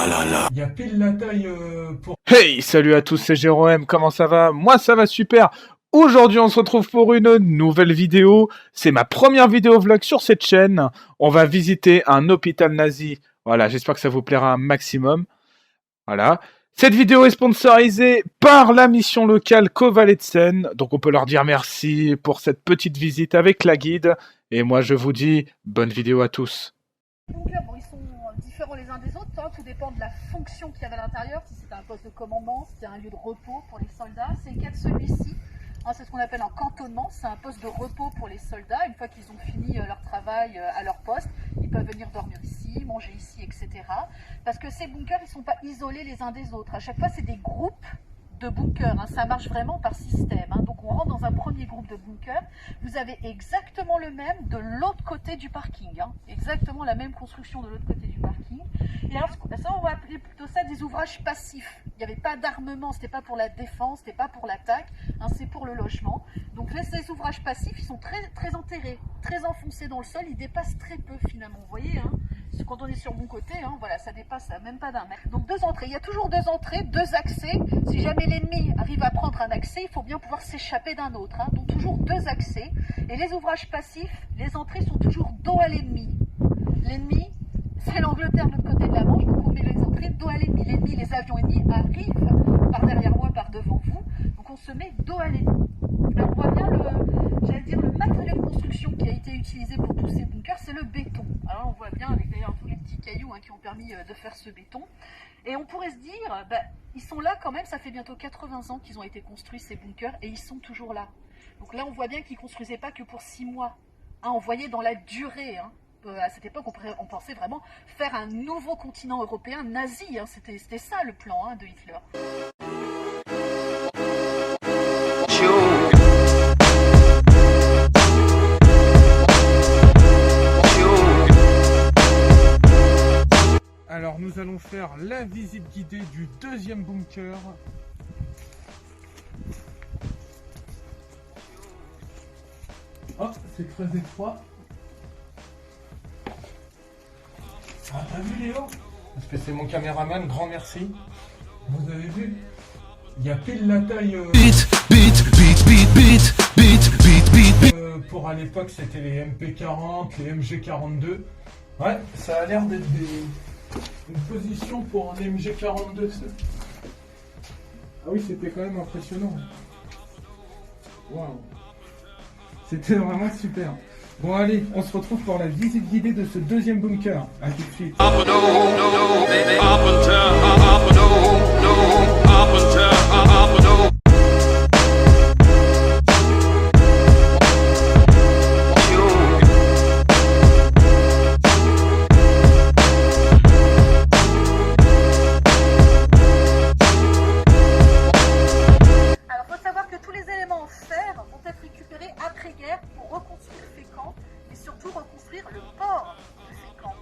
là là là. Il y a pile la taille pour... Hey, salut à tous, c'est Jérôme, comment ça va? Moi ça va super. Aujourd'hui on se retrouve pour une nouvelle vidéo. C'est ma première vidéo vlog sur cette chaîne. On va visiter un hôpital nazi. Voilà, j'espère que ça vous plaira un maximum. Voilà. Cette vidéo est sponsorisée par la mission locale Kovaletsen. Donc on peut leur dire merci pour cette petite visite avec la guide. Et moi je vous dis bonne vidéo à tous. Les bunkers, bon, ils sont différents les uns des autres, hein, tout dépend de la fonction qu'il y avait à l'intérieur, si c'était un poste de commandement, si c'était un lieu de repos pour les soldats. C'est le cas de celui-ci, hein, c'est ce qu'on appelle un cantonnement, c'est un poste de repos pour les soldats. Une fois qu'ils ont fini leur travail à leur poste, ils peuvent venir dormir ici, manger ici, etc. Parce que ces bunkers, ils ne sont pas isolés les uns des autres. À chaque fois, c'est des groupes de bunkers, hein, ça marche vraiment par système, hein. Donc on rentre dans un premier groupe de bunkers, vous avez exactement le même de l'autre côté du parking, hein. Exactement la même construction de l'autre côté du parking. Et alors ça, on va appeler plutôt ça des ouvrages passifs. Il n'y avait pas d'armement, c'était pas pour la défense, c'était pas pour l'attaque, hein, c'est pour le logement. Donc là, ces ouvrages passifs, ils sont très enterrés, très enfoncés dans le sol, ils dépassent très peu finalement, vous voyez, hein. Quand on est sur mon côté, hein, voilà, ça dépasse même pas d'un mètre. Donc deux entrées, il y a toujours deux entrées, deux accès. Si jamais l'ennemi arrive à prendre un accès, il faut bien pouvoir s'échapper d'un autre, hein. Donc toujours deux accès. Et les ouvrages passifs, les entrées sont toujours dos à l'ennemi. L'ennemi, c'est l'Angleterre de l'autre côté de la Manche, donc on met les entrées dos à l'ennemi. L'ennemi, les avions ennemis arrivent par derrière moi, par devant vous. Donc on se met dos à l'ennemi. Alors on voit bien le matériel de construction qui a été utilisé pour tous ces bunkers, c'est le béton. Alors on voit bien avec d'ailleurs tous les petits cailloux, hein, qui ont permis de faire ce béton. Et on pourrait se dire, ils sont là quand même, ça fait bientôt 80 ans qu'ils ont été construits ces bunkers et ils sont toujours là. Donc là on voit bien qu'ils ne construisaient pas que pour 6 mois. Hein, on voyait dans la durée, hein. À cette époque on pensait vraiment faire un nouveau continent européen nazi, hein. C'était ça le plan, hein, de Hitler. Alors nous allons faire la visite guidée du deuxième bunker. Oh, c'est très étroit. Ah, t'as vu Léo? Parce que c'est mon caméraman, grand merci. Vous avez vu? Il y a pile la taille pour à l'époque c'était les MP40, les MG42. Ouais, ça a l'air d'être une position pour un MG42. Ah oui, c'était quand même impressionnant. Waouh. C'était vraiment super. Bon allez, on se retrouve pour la visite guidée de ce deuxième bunker. A tout de suite. Reconstruire le port de Fécamp.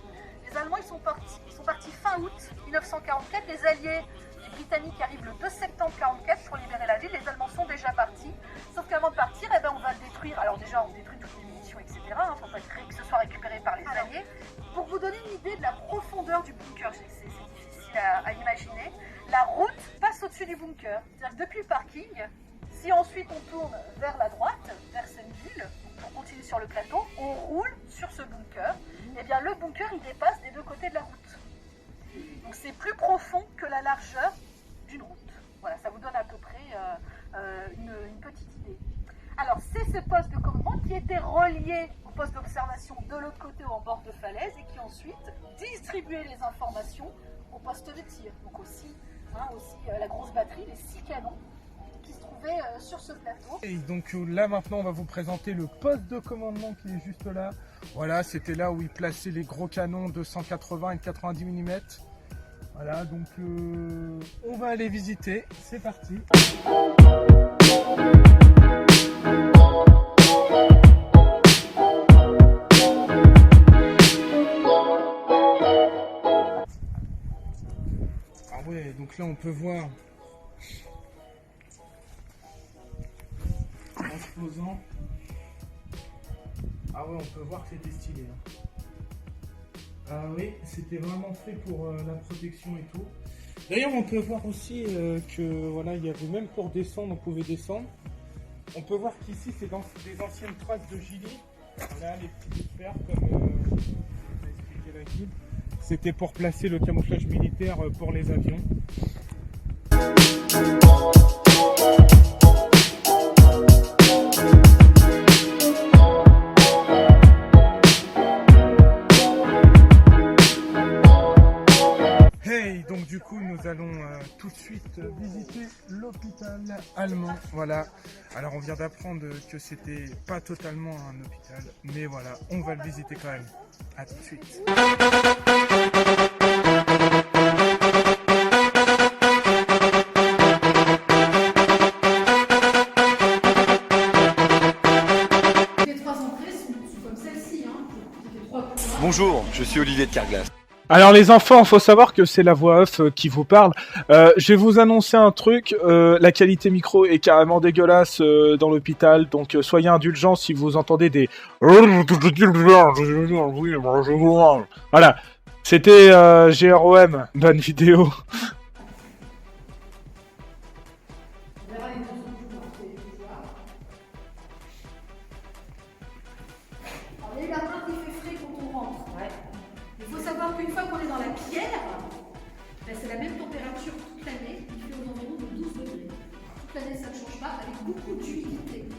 Les Allemands ils sont partis fin août 1944, les Alliés, les Britanniques arrivent le 2 septembre 1944 pour libérer la ville, les Allemands sont déjà partis, sauf qu'avant de partir, on va le détruire. Alors déjà on détruit toutes les munitions, etc. Il ne faut pas que ce soit récupéré par les Alliés. Pour vous donner une idée de la profondeur du bunker, c'est difficile à imaginer, la route passe au-dessus du bunker. C'est-à-dire que depuis le parking, si ensuite on tourne vers la droite, vers Senneville, pour continuer sur le plateau, on roule sur ce bunker, et bien le bunker il dépasse des deux côtés de la route. Donc c'est plus profond que la largeur d'une route. Voilà, ça vous donne à peu près une petite idée. Alors c'est ce poste de commandement qui était relié au poste d'observation de l'autre côté ou en bord de falaise et qui ensuite distribuait les informations au poste de tir. Donc aussi, la grosse batterie, les 6 canons qui se trouvaient sur ce plateau. Et donc là maintenant on va vous présenter le poste de commandement qui est juste là. Voilà, c'était là où ils plaçaient les gros canons de 180 et 90 mm. Voilà, donc on va aller visiter, c'est parti. Ah ouais, donc là on peut voir en se posant. Ah ouais, on peut voir que c'était stylé. Hein. Ah oui, c'était vraiment fait pour la protection et tout. D'ailleurs, on peut voir aussi que voilà, il y avait même pour descendre, on pouvait descendre. On peut voir qu'ici, c'est dans des anciennes traces de gilet. Là, les petits bouts de fer, comme a expliqué la guide. C'était pour placer le camouflage militaire pour les avions. Hey, donc du coup nous allons tout de suite visiter l'hôpital allemand. Voilà, alors on vient d'apprendre que c'était pas totalement un hôpital, mais voilà, on va le visiter quand même. À tout de suite. Les trois entrées sont comme celle-ci, hein. Les trois couloirs. Bonjour, je suis Olivier de Carglass. Alors les enfants, faut savoir que c'est la voix off qui vous parle. Je vais vous annoncer un truc, la qualité micro est carrément dégueulasse dans l'hôpital, donc soyez indulgents si vous entendez des... Voilà, c'était GROM, bonne vidéo. On verra les deux couloirs, c'est les couloirs. Alors, il y a eu la main qui fait frais quand on rentre. Ouais. Il faut savoir qu'une fois qu'on est dans la pierre, ben, c'est la même température toute l'année. Il fait aux environs de 12 degrés. Toute l'année, ça ne change pas, avec beaucoup d'humidité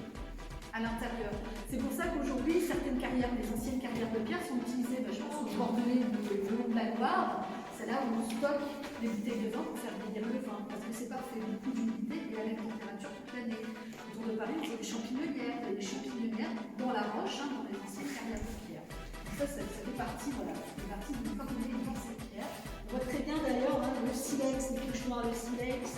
à l'intérieur. C'est pour ça qu'aujourd'hui, certaines carrières, les anciennes carrières de pierre, sont utilisées, ben, je pense, au Bordelais, le long de la Loire. C'est là où on stocke les bouteilles de vin pour faire vieillir le vin. Parce que c'est parfait, beaucoup d'humidité et la même température toute l'année. Autour de Paris, vous avez des champignonnières. Il y a des champignonnières dans la roche, hein, dans les anciennes carrières de pierre. Ça fait partie, voilà, ça fait partie d'une fois qu'on est dans cette pierre. On voit très bien d'ailleurs hein, le silex, les couches noires de silex,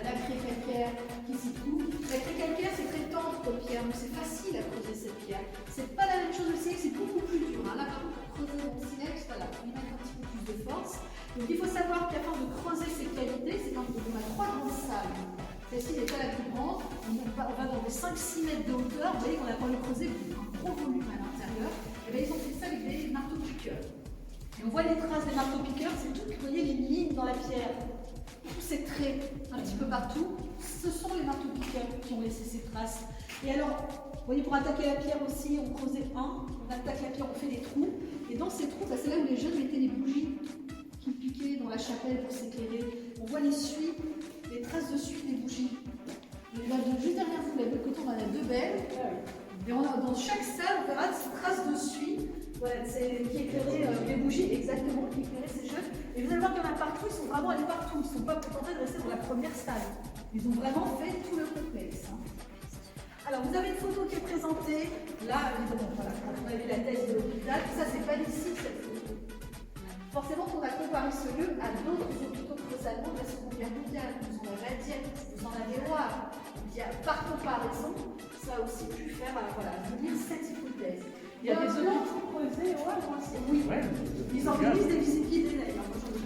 la craie calcaire qui s'y trouve. La craie calcaire, c'est très tendre comme pierre, donc c'est facile à creuser cette pierre. C'est pas la même chose le silex, c'est beaucoup plus dur. Hein. Là, par contre, pour creuser dans le silex, voilà, on y met un petit peu plus de force. Donc il faut savoir qu'afin de creuser ces cavités, c'est quand on a trois grandes salles. Celle-ci n'est pas la plus grande, on va dans les 5-6 mètres de hauteur, vous voyez qu'on a pas le creuser, un gros volume à l'intérieur. Et bien ils ont fait ça avec des marteaux-piqueurs. Et on voit les traces des marteaux-piqueurs, c'est tout, vous voyez les lignes dans la pierre, tous ces traits un petit peu partout, ce sont les marteaux-piqueurs qui ont laissé ces traces. Et alors, vous voyez, pour attaquer la pierre aussi, on creusait on attaque la pierre, on fait des trous. Et dans ces trous, c'est là où les jeunes mettaient les bougies qui piquaient dans la chapelle pour s'éclairer. On voit les suies, les traces de suie des bougies. Et là, juste derrière vous, de l'autre côté, on en a deux belles. Et on a, dans chaque salle, on verra ces traces de suie. Voilà, qui éclairaient les bougies, exactement, qui éclairaient ces jeunes. Et vous allez voir qu'il y en a partout, ils sont vraiment allés partout. Ils ne sont pas contentés de rester dans la première salle. Ils ont vraiment fait tout le complexe. Hein. Alors, vous avez une photo qui est présentée. Là, évidemment, voilà, quand on a vu la thèse de l'hôpital, ça, c'est pas d'ici, cette photo. Forcément, on a comparé ce lieu à d'autres hôpitaux allemands de la Seconde Guerre mondiale. Vous en avez à Dieppe, vous en avez Loire. Il y a, par comparaison, ça a aussi pu faire voilà, venir cette hypothèse. Il y a des hôpitaux creusés, oui. Ouais, ils organisent des visites guidées d'ailleurs. Pour 2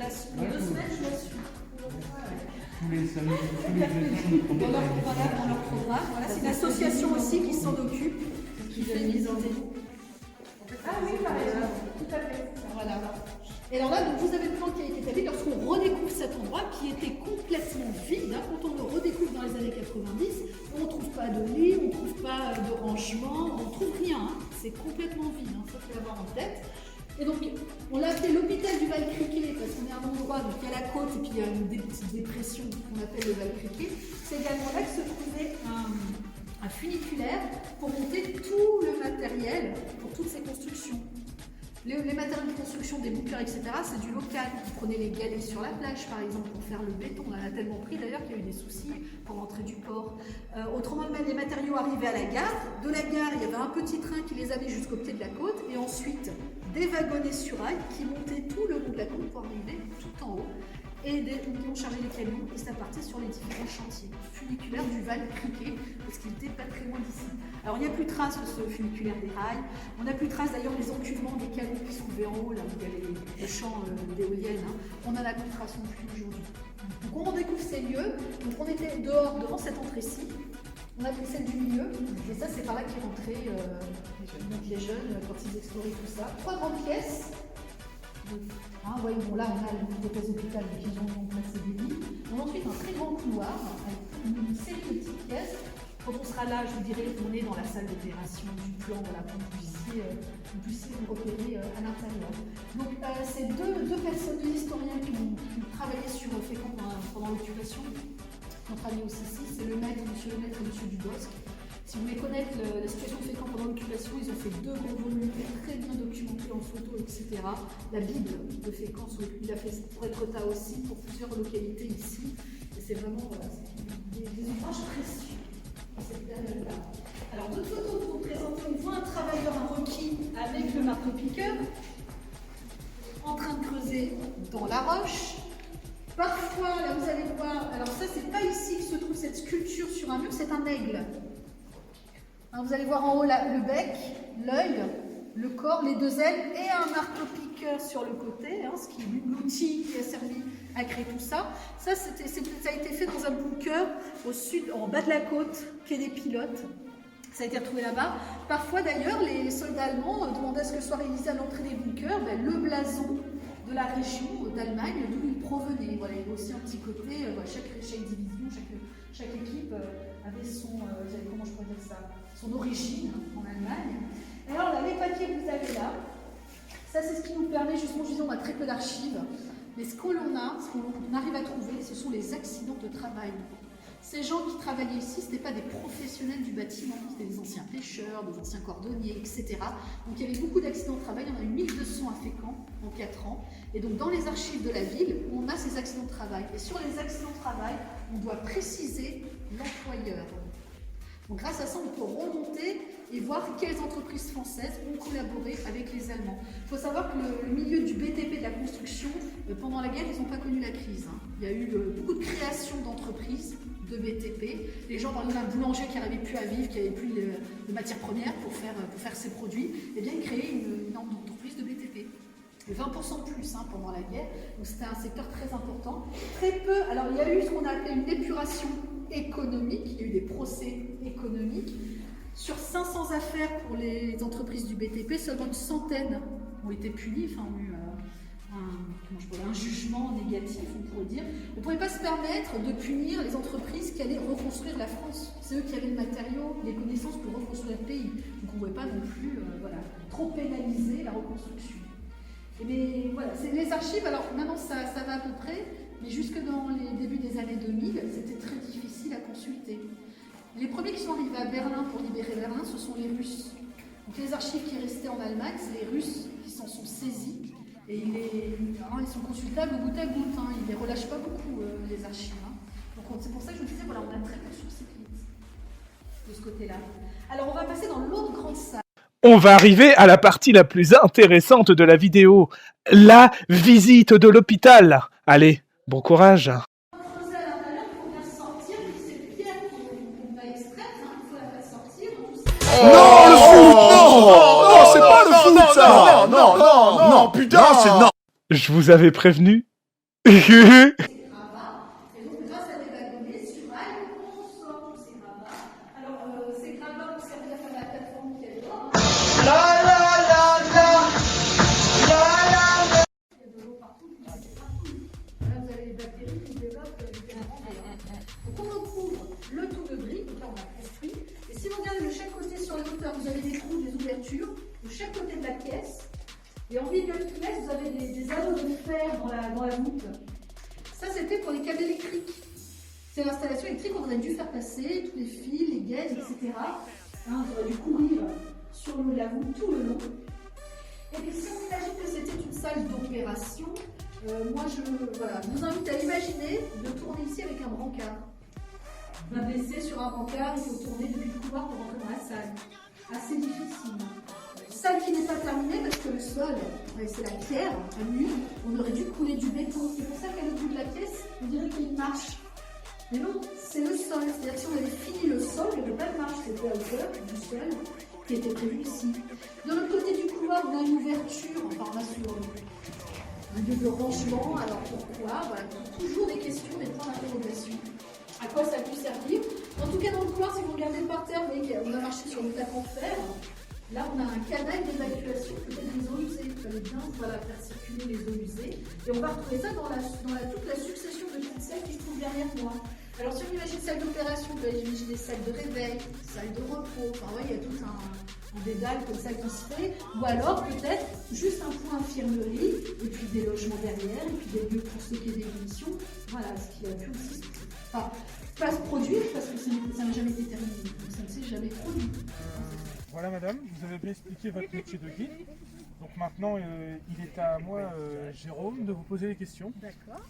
semaines, je la suis. Voilà, dans leur programme. Voilà, c'est une association aussi qui s'en occupe, qui fait visiter. Ah oui, pareil, tout à fait. Voilà. Et alors là, donc, vous avez le plan qui a été établi lorsqu'on redécouvre cet endroit qui était complètement vide. Hein. Quand on le redécouvre dans les années 90, on ne trouve pas de lit, on ne trouve pas de rangement, on ne trouve rien. Hein. C'est complètement vide, hein. Ça faut l'avoir en tête. Et donc, on l'a appelé l'hôpital du Val-Criquet parce qu'on est à un endroit, donc il y a la côte et puis il y a une petite dépression qu'on appelle le Val-Criquet. C'est également là que se trouvait un funiculaire pour monter tout le matériel pour toutes ces constructions. Les matériaux de construction, des boucleurs, etc., c'est du local. Vous prenez les galets sur la plage, par exemple, pour faire le béton. On en a tellement pris, d'ailleurs, qu'il y a eu des soucis pour l'entrée du port. Autrement, même les matériaux arrivaient à la gare. De la gare, il y avait un petit train qui les amenait jusqu'au pied de la côte. Et ensuite, des wagonnets sur rail qui montaient tout le long de la côte pour arriver tout en haut. Et qui ont chargé les camions et ça partait sur les différents chantiers. Funiculaire du Val-Criquet, parce qu'il n'était pas très loin d'ici. Alors il n'y a plus de traces de ce funiculaire des rails. On n'a plus de traces d'ailleurs des encuvements des canaux qui se trouvaient en haut, là où il y avait les champs d'éoliennes. Hein. On n'en a plus de traces non plus aujourd'hui. Donc on redécouvre ces lieux. Donc on était dehors devant cette entrée-ci. On a pris celle du milieu, et ça c'est par là qu'est rentré les jeunes quand ils exploraient tout ça. 3 grandes pièces. peu. Hein, voyez, bon, là, on a l'hypothèse hôpital, donc ils ont placé des lits. On a ensuite un très grand couloir avec une série de petites pièces. Quand on sera là, je vous dirai, on est dans la salle d'opération du plan, voilà, pour que vous puissiez vous repérer à l'intérieur. Donc, c'est deux personnes, deux historiens qui ont travaillé sur Fécamp pendant l'occupation, qui ont travaillé aussi ici. C'est le maître, monsieur le maître et monsieur Dubosc. Si vous voulez connaître la situation de Fécamp pendant l'occupation, ils ont fait 2 gros volumes très bien documentés en photo, etc. La Bible de Fécamp, il a fait pour Étretat aussi, pour plusieurs localités ici. Et c'est vraiment voilà, des ouvrages précieux. Cette période-là. Alors, d'autres photos pour vous présenter, on voit un travailleur, un requis avec le marteau-piqueur en train de creuser dans la roche. Parfois, là vous allez voir, alors ça c'est pas ici que se trouve cette sculpture sur un mur, c'est un aigle. Alors, vous allez voir en haut là, le bec, l'œil, le corps, les 2 ailes et un marteau-piqueur sur le côté, hein, ce qui est l'outil qui a servi à créer tout ça. Ça a été fait dans un bunker au sud, en bas de la côte, quai des Pilotes. Ça a été retrouvé là-bas. Parfois d'ailleurs, les soldats allemands demandaient à ce que soit réalisé à l'entrée des bunkers le blason de la région d'Allemagne d'où ils provenaient. Voilà, il y avait aussi un petit côté, chaque division, chaque équipe avait comment je pourrais dire ça, son origine en Allemagne. Alors là, les papiers que vous avez là, ça c'est ce qui nous permet, justement, je disais, on a très peu d'archives, mais ce qu'on arrive à trouver, ce sont les accidents de travail. Ces gens qui travaillaient ici, ce n'étaient pas des professionnels du bâtiment, c'était des anciens pêcheurs, des anciens cordonniers, etc. Donc il y avait beaucoup d'accidents de travail, il y en a eu 1200 à Fécamp en 4 ans. Et donc dans les archives de la ville, on a ces accidents de travail. Et sur les accidents de travail, on doit préciser l'employeur. Donc grâce à ça, on peut remonter et voir quelles entreprises françaises ont collaboré avec les Allemands. Il faut savoir que le milieu du BTP, de la construction, pendant la guerre, ils n'ont pas connu la crise. Il y a eu beaucoup de création d'entreprises de BTP. Les gens, par exemple, un boulanger qui n'arrivait plus à vivre, qui n'avait plus de matières premières pour faire ses produits, eh bien, ils créaient une entreprise de BTP. Et 20% de plus pendant la guerre. Donc c'était un secteur très important. Très peu, alors il y a eu ce qu'on a appelé une épuration économique, il y a eu des procès économiques. Sur 500 affaires pour les entreprises du BTP, seulement une centaine ont été punies, ont eu un jugement négatif, on pourrait dire. On ne pouvait pas se permettre de punir les entreprises qui allaient reconstruire la France. C'est eux qui avaient le matériau, les connaissances pour reconstruire le pays. Donc on ne pouvait pas non plus trop pénaliser la reconstruction. Mais voilà, c'est les archives, alors maintenant ça va à peu près, mais jusque dans les débuts des années 2000, c'était très difficile à consulter. Les premiers qui sont arrivés à Berlin pour libérer Berlin, ce sont les Russes. Donc les archives qui restaient en Allemagne, c'est les Russes qui s'en sont saisis, et ils sont consultables au goutte à goutte, ils ne les relâchent pas beaucoup, les archives. Donc c'est pour ça que je vous disais, voilà, on a très peu de sources écrites de ce côté-là. Alors on va passer dans l'autre grande salle. On va arriver à la partie la plus intéressante de la vidéo, la visite de l'hôpital. Allez, bon courage. Creuser à l'intérieur pour bien sortir, cette pierre qu'on va extraire, il faut la faire sortir. Non, le foot, non, c'est pas le foot, ça. Non, putain, c'est non. Je vous avais prévenu. Et donc, grâce à des wagonnets sur rail, on sort tous ces gravats. Alors, ces gravats vont servir à faire la plateforme qui est dehors. Il y a de l'eau partout, puis c'est partout. Là, vous avez les bactéries qui développent littéralement des rangs. Donc, on recouvre le tout de briques, donc là, on a construit. Et si vous regardez de chaque côté sur les hauteurs, vous avez des trous, des ouvertures, de chaque côté de la pièce. Et en milieu de pièce, vous avez des anneaux de fer dans la voûte. Ça, c'était pour les câbles électriques. C'est l'installation électrique qu'on aurait dû faire passer, tous les fils, les gaz, etc. On aurait dû courir sur la voûte tout le long. Et puis si on imagine que c'était une salle d'opération, moi je vous invite à imaginer de tourner ici avec un brancard. On va baisser sur un brancard, il faut tourner depuis le couloir pour rentrer dans la salle. Assez difficile. Salle qui n'est pas terminée parce que le sol, c'est la pierre, un mur, on aurait dû couler du béton. C'est pour ça qu'à l'autre bout de la pièce, on dirait qu'il y a une marche. Mais non, c'est le sol. C'est-à-dire que si on avait fini le sol, il n'y avait pas de marche, c'était la hauteur du sol qui était prévu ici. De l'autre côté du couloir, on a une ouverture, enfin on a sur un lieu de rangement. Alors pourquoi? Voilà, toujours des questions, des points d'interrogation. À quoi ça a pu servir? En tout cas, dans le couloir, si vous regardez par terre, vous voyez qu'on a marché sur le tapis en fer. Là, on a un canal d'évacuation, peut-être des eaux usées, il fallait bien voilà, faire circuler les eaux usées. Et on va retrouver ça dans toute la succession de petites salles qui se trouvent derrière moi. Alors si on imagine salle d'opération, on peut imaginer salles de réveil, salles de repos, enfin ouais, il y a tout un dédale comme ça qui se fait. Ou alors peut-être juste un point infirmerie, et puis des logements derrière, et puis des lieux pour stocker des munitions. Voilà, ce qui a pu aussi pas se produire parce que ça n'a jamais été terminé. Donc ça ne s'est jamais produit. Voilà madame, vous avez bien expliqué votre métier de guide. Donc maintenant, il est à moi, Jérôme, de vous poser des questions. D'accord.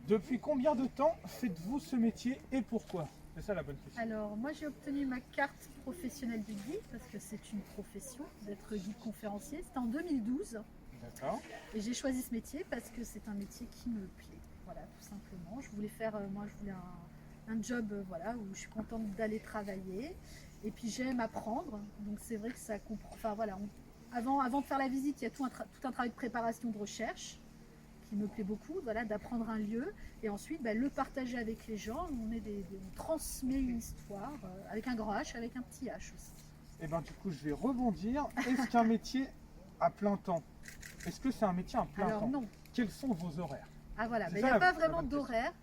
Depuis combien de temps faites-vous ce métier et pourquoi? C'est ça la bonne question. Alors moi j'ai obtenu ma carte professionnelle de guide parce que c'est une profession d'être guide conférencier. C'était en 2012 D'accord. et j'ai choisi ce métier parce que c'est un métier qui me plaît. Voilà, tout simplement. Je voulais faire, moi je voulais un job voilà, où je suis contente d'aller travailler et puis j'aime apprendre. Donc c'est vrai que ça comprend. Enfin voilà, avant de faire la visite, il y a tout un travail de préparation, de recherche qui me plaît beaucoup, voilà, d'apprendre un lieu et ensuite le partager avec les gens. On transmet une histoire avec un grand H, avec un petit H aussi. Et bien du coup, je vais rebondir. Est-ce qu'un métier à plein temps? Est-ce que c'est un métier à plein Alors temps? non. Quels sont vos horaires? Ah voilà, C'est mais il ça n'y a la- pas la vraiment bonne question. d'horaire.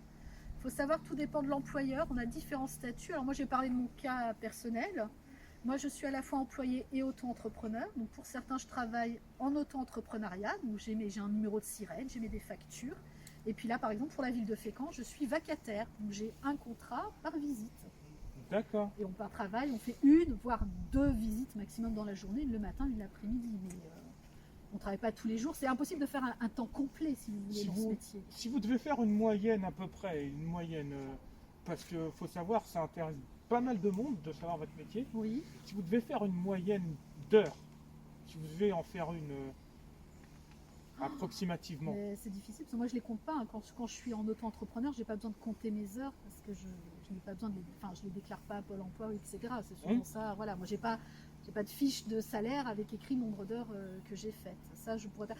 Il faut savoir, tout dépend de l'employeur. On a différents statuts. Alors moi, j'ai parlé de mon cas personnel. Moi, je suis à la fois employée et auto-entrepreneur. Donc pour certains, je travaille en auto-entrepreneuriat. Donc j'ai un numéro de sirène, j'ai des factures. Et puis là, par exemple, pour la ville de Fécamp, je suis vacataire. Donc j'ai un contrat par visite. D'accord. Et on travaille, on fait une, voire 2 visites maximum dans la journée, une le matin, une l'après-midi. Mais on ne travaille pas tous les jours. C'est impossible de faire un temps complet, si vous voulez, dans ce métier. Si vous devez faire une moyenne à peu près, parce qu'il faut savoir, ça intéresse pas mal de monde de savoir votre métier. Oui. Si vous devez faire une moyenne d'heures, si vous devez en faire une approximativement. Mais c'est difficile parce que moi je les compte pas. Hein. Quand je suis en auto-entrepreneur, j'ai pas besoin de compter mes heures parce que je n'ai pas besoin je les déclare pas à Pôle Emploi, etc. C'est souvent ça. Voilà, moi j'ai pas de fiche de salaire avec écrit nombre d'heures que j'ai faites. Ça je pourrais pas.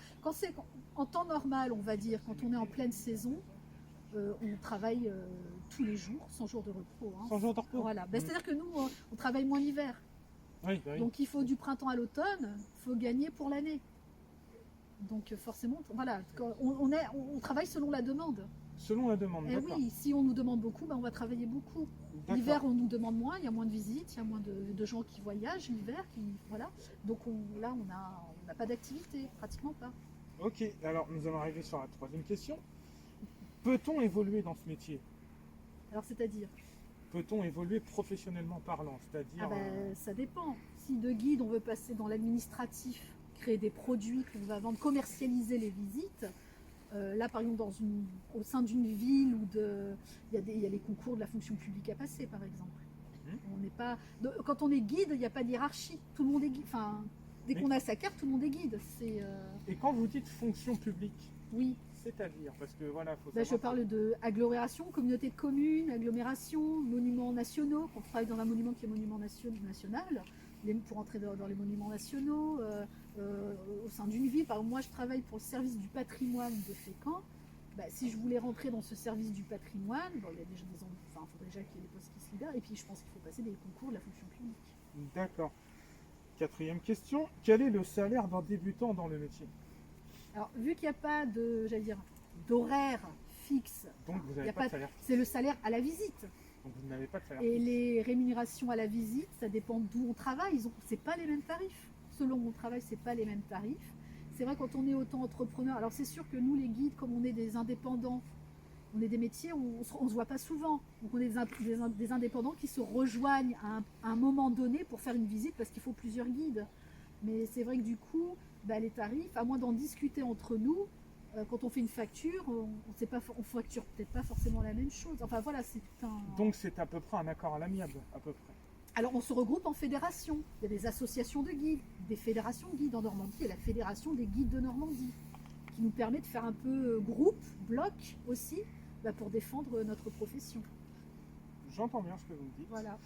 En temps normal, on va dire, quand on est en pleine saison, on travaille tous les jours, sans jour de repos. Hein. Sans jour de repos. Voilà. C'est-à-dire que nous, on travaille moins l'hiver. Oui, oui. Donc il faut du printemps à l'automne, il faut gagner pour l'année. Donc forcément, voilà, on travaille selon la demande. Selon la demande, Et d'accord. oui, si on nous demande beaucoup, on va travailler beaucoup. D'accord. L'hiver, on nous demande moins, il y a moins de visites, il y a moins de gens qui voyagent l'hiver, voilà. Donc là, on n'a pas d'activité, pratiquement pas. Ok, alors nous allons arriver sur la troisième question. Peut-on évoluer dans ce métier? Alors c'est-à-dire? Peut-on évoluer professionnellement parlant? C'est-à-dire... Ça dépend. Si de guide, on veut passer dans l'administratif, créer des produits qu'on va vendre, commercialiser les visites. Là, par exemple, au sein d'une ville, il y a les concours de la fonction publique à passer, par exemple. Quand on est guide, il n'y a pas de hiérarchie. Tout le monde est guide. Enfin, dès qu'on a sa carte, tout le monde est guide. Et quand vous dites fonction publique, Oui. c'est-à-dire, parce que voilà, faut Je savoir... parle d'agglomération, communauté de communes, agglomération, monuments nationaux. On travaille dans un monument qui est monument national. Pour entrer dans les monuments nationaux, au sein d'une ville. Par exemple, moi, je travaille pour le service du patrimoine de Fécamp. Si je voulais rentrer dans ce service du patrimoine, il y a déjà il faudrait déjà qu'il y ait des postes qui se libèrent. Et puis, je pense qu'il faut passer des concours de la fonction publique. D'accord. Quatrième question. Quel est le salaire d'un débutant dans le métier? Alors, vu qu'il n'y a pas d'horaire fixe, Donc, vous il y n'avez a pas de salaire. c'est le salaire à la visite. Donc, vous n'avez pas de salaire. Et les rémunérations à la visite, ça dépend d'où on travaille. C'est pas les mêmes tarifs. Selon où on travaille, c'est pas les mêmes tarifs. C'est vrai, quand on est auto-entrepreneur, alors c'est sûr que nous, les guides, comme on est des indépendants, on est des métiers où on ne se voit pas souvent. Donc on est des indépendants qui se rejoignent à un moment donné pour faire une visite parce qu'il faut plusieurs guides. Mais c'est vrai que du coup, les tarifs, à moins d'en discuter entre nous, quand on fait une facture, on facture peut-être pas forcément la même chose. Enfin voilà, c'est tout un... Donc, c'est à peu près un accord à l'amiable, à peu près. Alors on se regroupe en fédération. Il y a des associations de guides, des fédérations de guides. En Normandie, il y a la fédération des guides de Normandie, qui nous permet de faire un peu groupe, bloc aussi, pour défendre notre profession. J'entends bien ce que vous me dites. Voilà.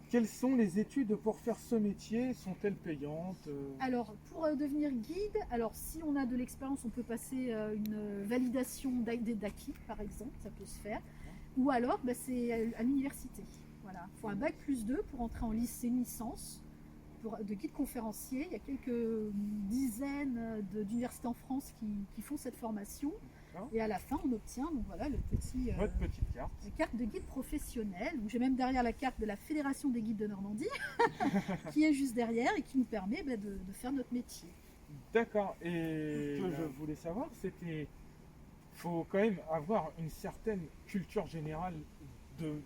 Quelles sont les études pour faire ce métier? Sont-elles payantes? Alors, pour devenir guide, si on a de l'expérience, on peut passer une validation d'acquis, par exemple, ça peut se faire. Ou alors, c'est à l'université. Voilà. Il faut un bac+2 pour entrer en lycée, une licence de guide conférencier. Il y a quelques dizaines dizaine d'universités en France qui font cette formation. D'accord. Et à la fin, on obtient donc voilà, Votre petite carte. la carte de guide professionnel. Donc, j'ai même derrière la carte de la Fédération des guides de Normandie, qui est juste derrière et qui nous permet de faire notre métier. D'accord. Et ce que je voulais savoir, c'était, faut quand même avoir une certaine culture générale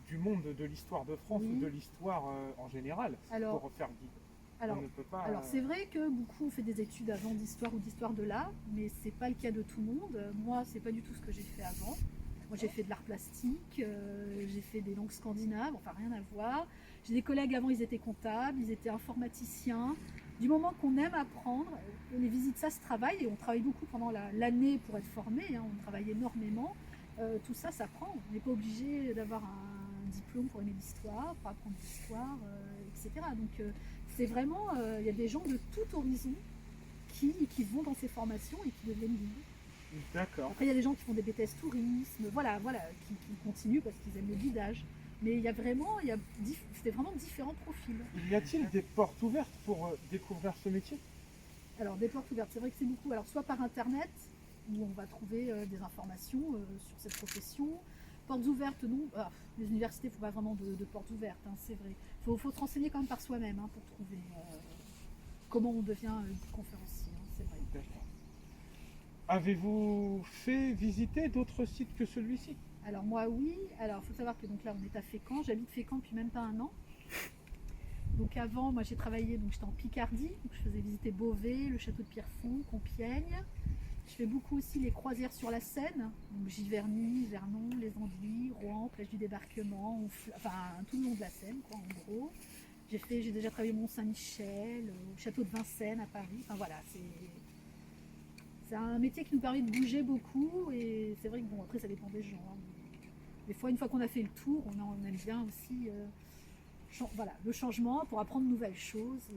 du monde de l'histoire de France Oui. ou de l'histoire en général Alors, pour faire guide. alors, On ne peut pas, alors c'est vrai que beaucoup ont fait des études avant d'histoire ou d'histoire de l'art, mais c'est pas le cas de tout le monde. Moi, c'est pas du tout ce que j'ai fait avant. Moi, j'ai fait de l'art plastique, j'ai fait des langues scandinaves, enfin rien à voir. J'ai des collègues avant, ils étaient comptables, ils étaient informaticiens. Du moment qu'on aime apprendre, les visites, ça se travaille et on travaille beaucoup pendant l'année pour être formé, hein, on travaille énormément. Tout ça, ça prend. On n'est pas obligé d'avoir un diplôme pour aimer l'histoire, pour apprendre l'histoire, etc. Donc c'est vraiment, il y a des gens de tout horizon qui vont dans ces formations et qui deviennent guides. D'accord. Après, il y a des gens qui font des BTS tourisme, voilà, qui continuent parce qu'ils aiment le guidage. Mais il y a vraiment, c'était vraiment différents profils. Y a-t-il des portes ouvertes pour découvrir ce métier? Alors, des portes ouvertes, c'est vrai que c'est beaucoup. Alors, soit par Internet, où on va trouver des informations sur cette profession. Portes ouvertes, non. Ah, les universités ne font pas vraiment de portes ouvertes, hein, c'est vrai. Il faut se renseigner quand même par soi-même hein, pour trouver comment on devient conférencier, hein, c'est vrai. D'accord. Avez-vous fait visiter d'autres sites que celui-ci? Alors moi oui, alors il faut savoir que donc là on est à Fécamp, j'habite Fécamp depuis même pas un an. Donc avant, moi j'ai travaillé, donc j'étais en Picardie, donc je faisais visiter Beauvais, le château de Pierrefonds, Compiègne. Je fais beaucoup aussi les croisières sur la Seine, donc Giverny, Vernon, Les Andelys, Rouen, Plage du Débarquement, enfin tout le long de la Seine quoi en gros. J'ai déjà travaillé au Mont-Saint-Michel, au château de Vincennes à Paris, enfin voilà, c'est un métier qui nous permet de bouger beaucoup et c'est vrai que bon après ça dépend des gens. Hein. Des fois, une fois qu'on a fait le tour, on aime bien aussi voilà, le changement pour apprendre de nouvelles choses.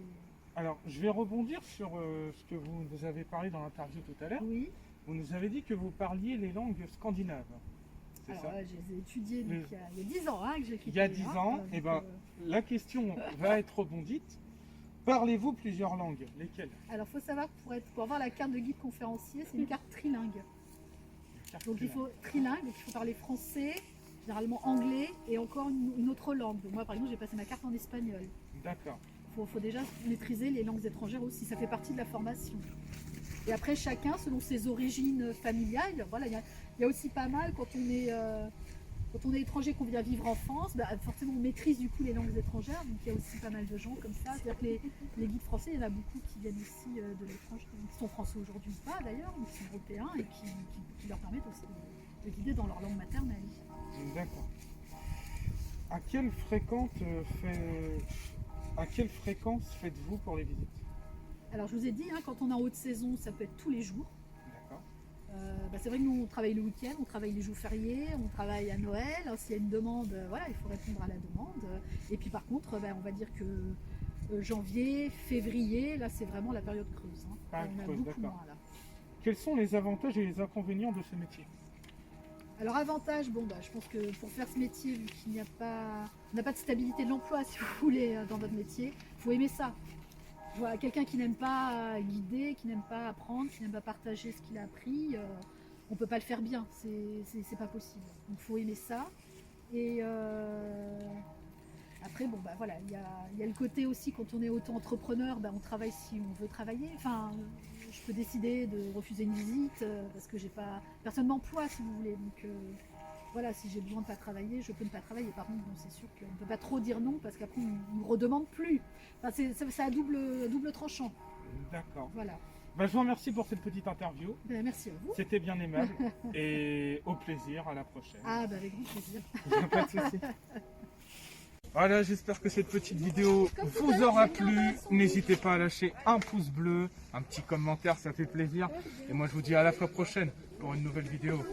Alors, je vais rebondir sur ce que vous nous avez parlé dans l'interview tout à l'heure. Oui, Vous nous avez dit que vous parliez les langues scandinaves. C'est alors ça? je les ai étudiées donc, il y a 10 ans hein, que j'ai quitté. Il y a 10 ans, donc, et ben, la question va être rebondite. Parlez-vous plusieurs langues? Lesquelles? alors, il faut savoir que pour avoir la carte de guide conférencier, c'est une carte trilingue. Donc, il faut trilingue, donc il faut parler français, généralement anglais et encore une autre langue. Donc, moi, par exemple, j'ai passé ma carte en espagnol. D'accord. Il faut déjà maîtriser les langues étrangères aussi, ça fait partie de la formation. Et après, chacun, selon ses origines familiales, voilà, il y a aussi pas mal quand on est étranger, qu'on vient vivre en France, bah, forcément on maîtrise du coup les langues étrangères, donc il y a aussi pas mal de gens comme ça. C'est-à-dire que les guides français, il y en a beaucoup qui viennent ici de l'étranger, qui sont français aujourd'hui ou pas d'ailleurs, mais qui sont européens et qui leur permettent aussi de guider dans leur langue maternelle. D'accord. À quelle fréquence faites-vous pour les visites? Alors je vous ai dit, hein, quand on est en haute saison, ça peut être tous les jours. D'accord. C'est vrai que nous on travaille le week-end, on travaille les jours fériés, on travaille à Noël. Alors, s'il y a une demande, voilà, il faut répondre à la demande. Et puis par contre, on va dire que janvier, février, là c'est vraiment la période creuse. Hein. Période On a creuse, beaucoup d'accord. moins là. Quels sont les avantages et les inconvénients de ce métier? Alors avantage, je pense que pour faire ce métier, vu qu'il n'y a pas, on n'a pas de stabilité de l'emploi si vous voulez dans votre métier, il faut aimer ça. Voilà, quelqu'un qui n'aime pas guider, qui n'aime pas apprendre, qui n'aime pas partager ce qu'il a appris, on ne peut pas le faire bien, c'est pas possible. Donc il faut aimer ça. Et après, voilà, il y a le côté aussi, quand on est auto-entrepreneur, on travaille si on veut travailler. Enfin, je peux décider de refuser une visite parce que j'ai pas, personne m'emploie si vous voulez. Donc voilà, si j'ai besoin de ne pas travailler, je peux ne pas travailler. Par contre, c'est sûr qu'on ne peut pas trop dire non parce qu'après on ne nous redemande plus. Enfin, c'est à double tranchant. D'accord. Voilà. Je vous remercie pour cette petite interview. Merci à vous. C'était bien aimable. Et au plaisir, à la prochaine. Avec grand plaisir. Pas de souci. Voilà, j'espère que cette petite vidéo vous aura plu. N'hésitez pas à lâcher un pouce bleu, un petit commentaire, ça fait plaisir. Et moi je vous dis à la fois prochaine pour une nouvelle vidéo.